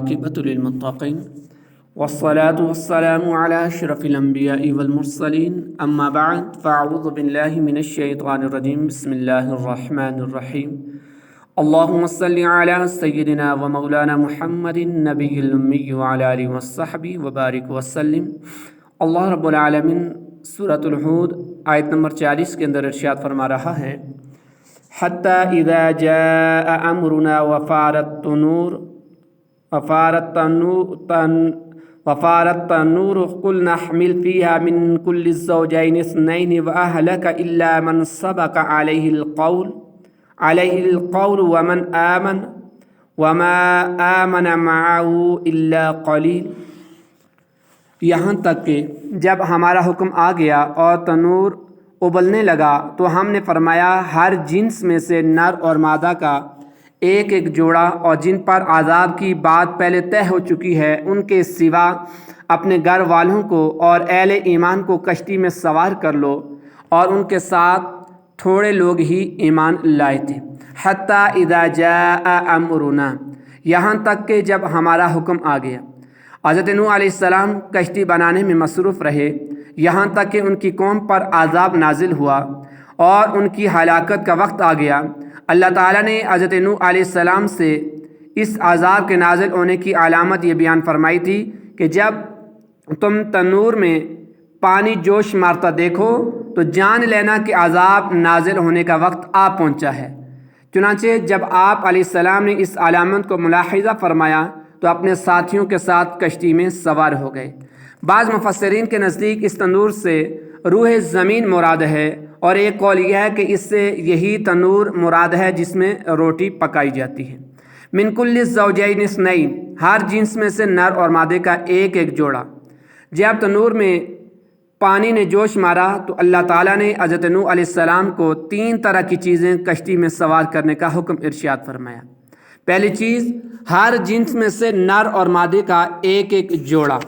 والعاقبۃ للمتقین والصلاة والسلام علی اشرف الانبیاء والمرسلین اما بعد فاعوذ باللہ من الشیطان الرجیم بسم اللہ الرحمن الرحیم اللہم صلی علی سیدنا و مولانا محمد النبی الامی وعلی آلہ وصحبہ وبارک وسلم۔ اللہ رب العالمین سورۃ الحود آیت نمبر 40 کے اندر ارشاد فرما رہا ہے، حتی اذا جاء امرنا وفارت النور قل نحمل فيها من كل الزوجين اثنين وأهلك إلا من سبق عليه القول ومن آمن وما آمن معه إلا قليل۔ یہاں تک کہ جب ہمارا حکم آ گیا اور تنور ابلنے لگا تو ہم نے فرمایا ہر جنس میں سے نر اور مادہ کا ایک ایک جوڑا، اور جن پر عذاب کی بات پہلے طے ہو چکی ہے ان کے سوا اپنے گھر والوں کو اور اہل ایمان کو کشتی میں سوار کر لو، اور ان کے ساتھ تھوڑے لوگ ہی ایمان لائے تھے۔ حتی اذا جاء امرنا، یہاں تک کہ جب ہمارا حکم آ گیا۔ حضرت نوح علیہ السلام کشتی بنانے میں مصروف رہے یہاں تک کہ ان کی قوم پر عذاب نازل ہوا اور ان کی ہلاکت کا وقت آ گیا۔ اللہ تعالیٰ نے حضرت نوح علیہ السلام سے اس عذاب کے نازل ہونے کی علامت یہ بیان فرمائی تھی کہ جب تم تنور میں پانی جوش مارتا دیکھو تو جان لینا کہ عذاب نازل ہونے کا وقت آ پہنچا ہے۔ چنانچہ جب آپ علیہ السلام نے اس علامت کو ملاحظہ فرمایا تو اپنے ساتھیوں کے ساتھ کشتی میں سوار ہو گئے۔ بعض مفسرین کے نزدیک اس تنور سے روح زمین مراد ہے، اور ایک قول یہ ہے کہ اس سے یہی تنور مراد ہے جس میں روٹی پکائی جاتی ہے۔ من کل الزوجین اثنین، ہر جنس میں سے نر اور مادے کا ایک ایک جوڑا۔ جب تنور میں پانی نے جوش مارا تو اللہ تعالیٰ نے حضرت نوح علیہ السلام کو 3 طرح کی چیزیں کشتی میں سوار کرنے کا حکم ارشاد فرمایا۔ پہلی چیز، ہر جنس میں سے نر اور مادے کا ایک ایک جوڑا،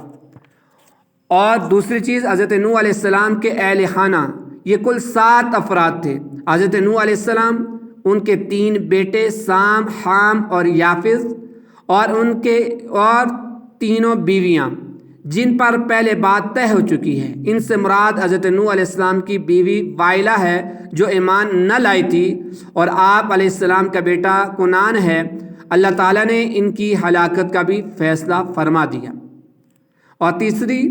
اور دوسری چیز حضرت نوح علیہ السلام کے اہل خانہ، یہ کل 7 افراد تھے۔ حضرت نوح علیہ السلام، ان کے 3 بیٹے سام، حام اور یافز، اور ان کے اور 3 بیویاں جن پر پہلے بات طے ہو چکی ہے۔ ان سے مراد حضرت نوح علیہ السلام کی بیوی وائلہ ہے جو ایمان نہ لائی تھی، اور آپ علیہ السلام کا بیٹا کنان ہے۔ اللہ تعالیٰ نے ان کی ہلاکت کا بھی فیصلہ فرما دیا۔ اور تیسری،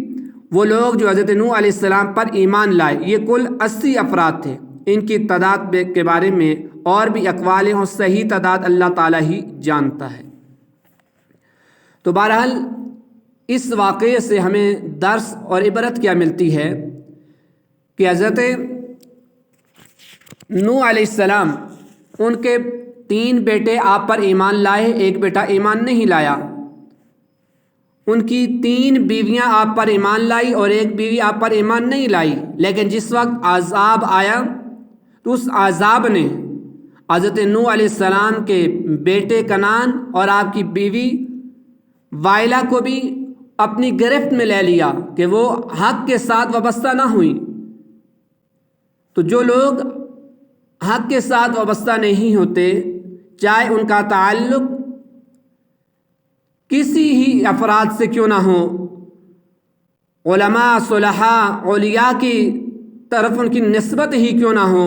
وہ لوگ جو حضرت نوح علیہ السلام پر ایمان لائے، یہ کل 80 افراد تھے۔ ان کی تعداد کے بارے میں اور بھی اقوال ہیں، اور صحیح تعداد اللہ تعالیٰ ہی جانتا ہے۔ تو بہرحال اس واقعے سے ہمیں درس اور عبرت کیا ملتی ہے کہ حضرت نوح علیہ السلام، ان کے 3 بیٹے آپ پر ایمان لائے، ایک بیٹا ایمان نہیں لایا۔ ان کی 3 بیویاں آپ پر ایمان لائی اور ایک بیوی آپ پر ایمان نہیں لائی، لیکن جس وقت عذاب آیا تو اس عذاب نے حضرت نوح علیہ السلام کے بیٹے کنان اور آپ کی بیوی وائلہ کو بھی اپنی گرفت میں لے لیا کہ وہ حق کے ساتھ وابستہ نہ ہوئیں۔ تو جو لوگ حق کے ساتھ وابستہ نہیں ہوتے، چاہے ان کا تعلق کسی ہی افراد سے کیوں نہ ہو، علماء، صلحاء، اولیاء کی طرف ان کی نسبت ہی کیوں نہ ہو،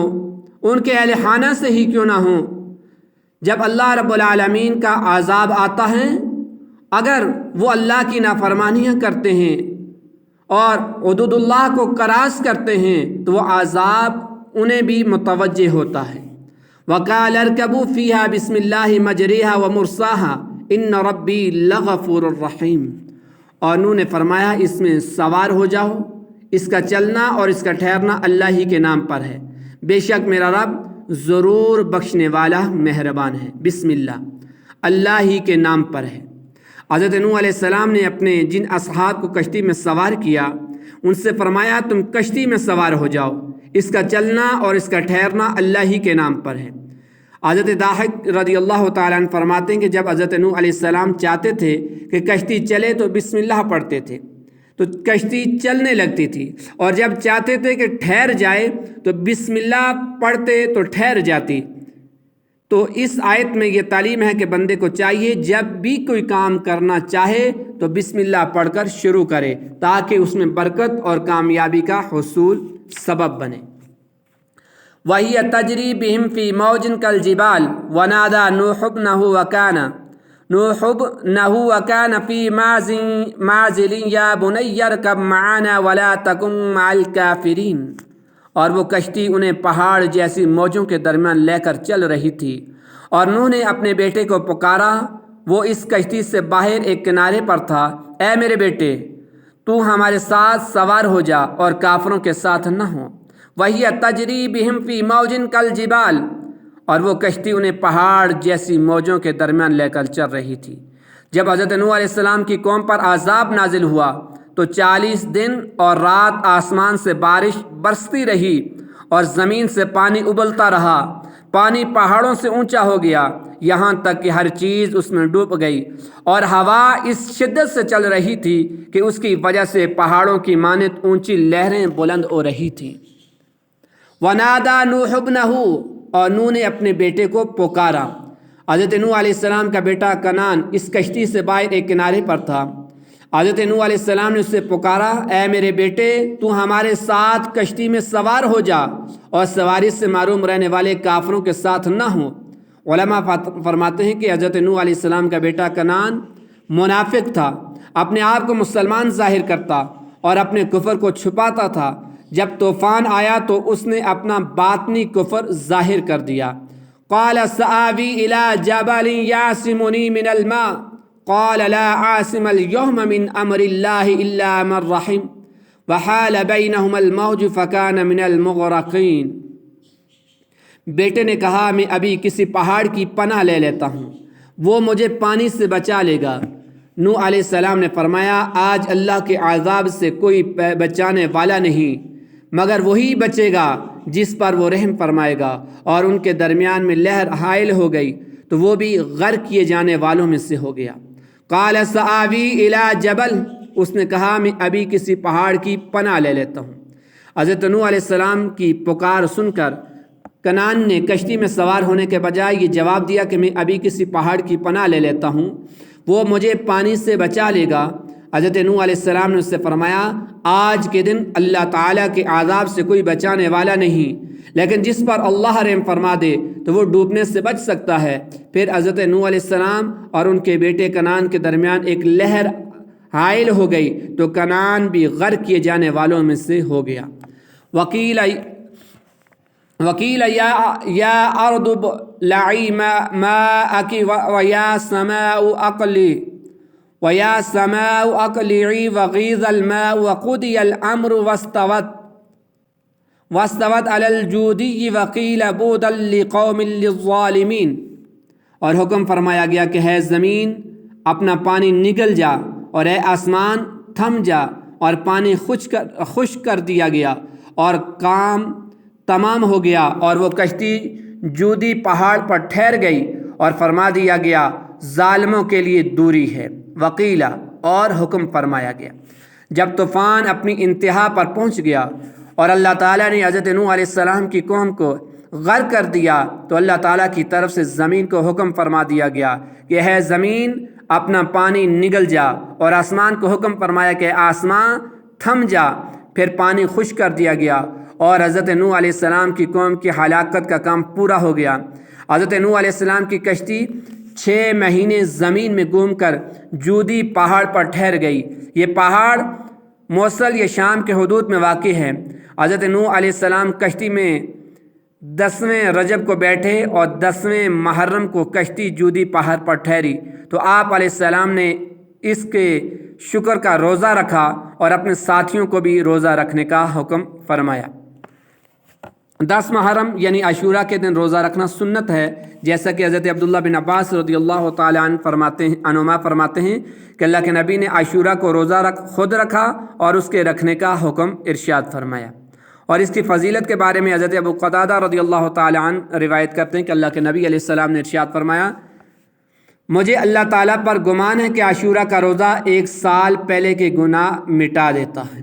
ان کے اہل خانہ سے ہی کیوں نہ ہو، جب اللہ رب العالمین کا عذاب آتا ہے، اگر وہ اللہ کی نافرمانیاں کرتے ہیں اور حدود اللہ کو کراس کرتے ہیں تو وہ عذاب انہیں بھی متوجہ ہوتا ہے۔ وَقَالَ ارْكَبُوا فِيهَا بِسْمِ اللَّهِ مَجْرِيهَا وَمُرْسَاهَا إِنَّ رَبِّي لَغَفُورٌ رَحِيمٌ، اور انہوں نے فرمایا اس میں سوار ہو جاؤ، اس کا چلنا اور اس کا ٹھہرنا اللہ ہی کے نام پر ہے، بے شک میرا رب ضرور بخشنے والا مہربان ہے۔ بسم اللہ، اللہ ہی کے نام پر ہے۔ حضرت نوح علیہ السلام نے اپنے جن اصحاب کو کشتی میں سوار کیا ان سے فرمایا تم کشتی میں سوار ہو جاؤ، اس کا چلنا اور اس کا ٹھہرنا اللہ ہی کے نام پر ہے۔ حضرت ضاحک رضی اللہ تعالیٰ عنہ فرماتے ہیں کہ جب حضرت نوح علیہ السلام چاہتے تھے کہ کشتی چلے تو بسم اللہ پڑھتے تھے تو کشتی چلنے لگتی تھی، اور جب چاہتے تھے کہ ٹھہر جائے تو بسم اللہ پڑھتے تو ٹھہر جاتی۔ تو اس آیت میں یہ تعلیم ہے کہ بندے کو چاہیے جب بھی کوئی کام کرنا چاہے تو بسم اللہ پڑھ کر شروع کرے تاکہ اس میں برکت اور کامیابی کا حصول سبب بنے۔ وَهِيَ تَجْرِي بِهِمْ فِي مَوْجٍ كَالْجِبَالِ وَنَادَى نُوحُ ابْنَهُ وَكَانَ فِي مَعْزِلٍ يَا بُنَيَّ ارْكَبْ مَعَنَا وَلَا تَكُن مَعَ الْكَافِرِينَ۔ اور وہ کشتی انہیں پہاڑ جیسی موجوں کے درمیان لے کر چل رہی تھی، اور نوح نے اپنے بیٹے کو پکارا، وہ اس کشتی سے باہر ایک کنارے پر تھا، اے میرے بیٹے تو ہمارے ساتھ سوار ہو جا اور کافروں کے ساتھ نہ ہو۔ وَهِيَ تَجْرِي بِهِمْ فِي مَوْجٍ كَالْجِبَالِ، اور وہ کشتی انہیں پہاڑ جیسی موجوں کے درمیان لے کر چل رہی تھی۔ جب حضرت نوح علیہ السلام کی قوم پر عذاب نازل ہوا تو 40 دن اور رات آسمان سے بارش برستی رہی اور زمین سے پانی ابلتا رہا، پانی پہاڑوں سے اونچا ہو گیا یہاں تک کہ ہر چیز اس میں ڈوب گئی، اور ہوا اس شدت سے چل رہی تھی کہ اس کی وجہ سے پہاڑوں کی مانند اونچی لہریں بلند ہو رہی تھیں۔ وَنَادَى نُوحُ ابْنَهُ، اور نوح نے اپنے بیٹے کو پکارا۔ حضرت نوح علیہ السلام کا بیٹا کنعان اس کشتی سے باہر ایک کنارے پر تھا۔ حضرت نوح علیہ السلام نے اس سے پکارا، اے میرے بیٹے تو ہمارے ساتھ کشتی میں سوار ہو جا اور سواری سے محروم رہنے والے کافروں کے ساتھ نہ ہو۔ علماء فرماتے ہیں کہ حضرت نوح علیہ السلام کا بیٹا کنعان منافق تھا، اپنے آپ کو مسلمان ظاہر کرتا اور اپنے کفر کو چھپاتا تھا۔ جب طوفان آیا تو اس نے اپنا باطنی کفر ظاہر کر دیا۔ قال سآوی الی جبل یعصمنی من الماء قال لا عاصم اليوم من امر اللہ الا من رحم وحال بینہم الموج فکان من المغرقین۔ بیٹے نے کہا، میں ابھی کسی پہاڑ کی پناہ لے لیتا ہوں، وہ مجھے پانی سے بچا لے گا۔ نوح علیہ السلام نے فرمایا، آج اللہ کے عذاب سے کوئی بچانے والا نہیں مگر وہی بچے گا جس پر وہ رحم فرمائے گا، اور ان کے درمیان میں لہر حائل ہو گئی تو وہ بھی غرق کیے جانے والوں میں سے ہو گیا۔ قال سآوی الی جبل، اس نے کہا میں ابھی کسی پہاڑ کی پناہ لے لیتا ہوں۔ حضرت نوح علیہ السلام کی پکار سن کر کنعان نے کشتی میں سوار ہونے کے بجائے یہ جواب دیا کہ میں ابھی کسی پہاڑ کی پناہ لے لیتا ہوں، وہ مجھے پانی سے بچا لے گا۔ حضرت نوح علیہ السلام نے اس سے فرمایا، آج کے دن اللہ تعالیٰ کے عذاب سے کوئی بچانے والا نہیں، لیکن جس پر اللہ رحم فرما دے تو وہ ڈوبنے سے بچ سکتا ہے۔ پھر حضرت نوح علیہ السلام اور ان کے بیٹے کنعان کے درمیان ایک لہر حائل ہو گئی تو کنعان بھی غرق کیے جانے والوں میں سے ہو گیا۔ وقیل یا ارض ابلعی ماءک ویا سماء اقلعی وغیض الماء وقضی الامر واستوت علی الجودی وقیل بعدا لقوم للظالمین۔ اور حکم فرمایا گیا کہ ہے زمین اپنا پانی نگل جا، اور اے آسمان تھم جا، اور پانی خشک کر دیا گیا اور کام تمام ہو گیا، اور وہ کشتی جودی پہاڑ پر ٹھہر گئی، اور فرما دیا گیا ظالموں کے لیے دوری ہے۔ وقیلا، اور حکم فرمایا گیا جب طوفان اپنی انتہا پر پہنچ گیا اور اللہ تعالیٰ نے حضرت نوح علیہ السلام کی قوم کو غرق کر دیا تو اللہ تعالیٰ کی طرف سے زمین کو حکم فرما دیا گیا کہ ہے زمین اپنا پانی نگل جا، اور آسمان کو حکم فرمایا کہ آسمان تھم جا، پھر پانی خشک کر دیا گیا، اور حضرت نوح علیہ السلام کی قوم کی ہلاکت کا کام پورا ہو گیا۔ حضرت نوح علیہ السلام کی کشتی 6 مہینے زمین میں گھوم کر جودی پہاڑ پر ٹھہر گئی۔ یہ پہاڑ موصل یا شام کے حدود میں واقع ہے۔ حضرت نوح علیہ السلام کشتی میں 10ویں رجب کو بیٹھے اور 10ویں محرم کو کشتی جودی پہاڑ پر ٹھہری تو آپ علیہ السلام نے اس کے شکر کا روزہ رکھا اور اپنے ساتھیوں کو بھی روزہ رکھنے کا حکم فرمایا۔ 10 محرم یعنی عاشورہ کے دن روزہ رکھنا سنت ہے، جیسا کہ حضرت عبداللہ بن عباس رضی اللہ تعالیٰ عنہما فرماتے ہیں کہ اللہ کے نبی نے عاشورہ کو روزہ خود رکھا اور اس کے رکھنے کا حکم ارشاد فرمایا۔ اور اس کی فضیلت کے بارے میں حضرت ابو قتادہ رضی اللہ تعالیٰ عنہ روایت کرتے ہیں کہ اللہ کے نبی علیہ السلام نے ارشاد فرمایا، مجھے اللہ تعالیٰ پر گمان ہے کہ عاشورہ کا روزہ 1 سال پہلے کے گناہ مٹا دیتا ہے۔